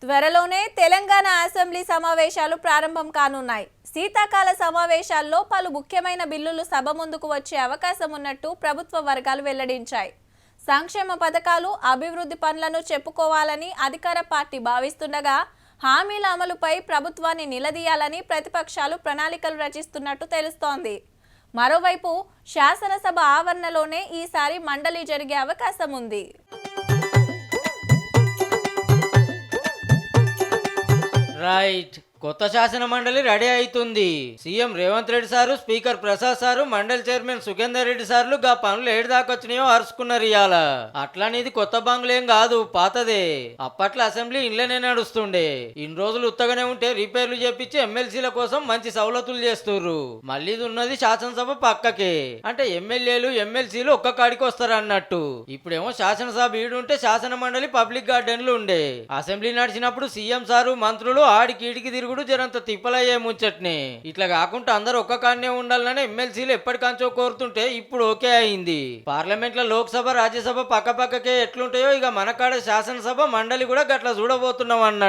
త్వరలోనే తెలంగాణ అసెంబ్లీ సమావేశాలు ప్రారంభం కానున్నాయి. శీతాకాల సమావేశాల్లో పలు ముఖ్యమైన బిల్లులు సభ ముందుకు వచ్చే అవకాశం ఉన్నట్టు ప్రభుత్వ వర్గాలు వెల్లడించాయి. సంక్షేమ పథకాలు, అభివృద్ధి పనులను చెప్పుకోవాలని అధికార పార్టీ భావిస్తుండగా హామీల అమలుపై ప్రభుత్వాన్ని నిలదీయాలని ప్రతిపక్షాలు ప్రణాళికలు రచిస్తున్నట్టు తెలుస్తోంది. మరోవైపు శాసనసభ ఆవరణలోనే ఈసారి మండలి జరిగే అవకాశం ఉంది. రైట్, కొత్త శాసన మండలి రెడీ అవుతుంది. CM Revanth Reddy sir, speaker Prasad sir, మండలి చైర్మన్ సుఖేందర్ రెడ్డి సార్లు గా పనులు ఏడు దాకా వచ్చినాయో అరుచుకున్నారు ఇవాళ. అట్లనేది కొత్త బంగ్లేం కాదు, పాతదే. అప్పట్లో అసెంబ్లీ ఇంట్లోనే నడుస్తుండే. ఇన్ని రోజులు ఉత్తగానే ఉంటే రిపేర్లు చేపించి ఎమ్మెల్సీల కోసం మంచి సవలతులు చేస్తుర్రు. మళ్ళీ ఉన్నది శాసనసభ పక్కకే, అంటే ఎమ్మెల్యేలు ఎమ్మెల్సీలు ఒక్క కాడికి వస్తారు అన్నట్టు. ఇప్పుడేమో శాసనసభ ఈడుంటే శాసన మండలి పబ్లిక్ గార్డెన్లు ఉండే. అసెంబ్లీ నడిచినప్పుడు సీఎం సారు, మంత్రులు ఆడికి ఈడికి తిరుగుడు జరంత తిప్పలయ్యే ముచ్చట్ని. ఇట్లా కాకుండా అందరు ఒక్క కాడనే ఉండాలని ఎమ్మెల్సీలు ఎప్పటికంచో కోరుతుంటే ఇప్పుడు ఓకే అయింది. పార్లమెంట్ లో లోక్సభ, రాజ్యసభ పక్క పక్కకే ఎట్లుంటాయో ఇక మన కాడ శాసనసభ మండలి కూడా గట్ల చూడబోతున్నాం అన్నట్టు.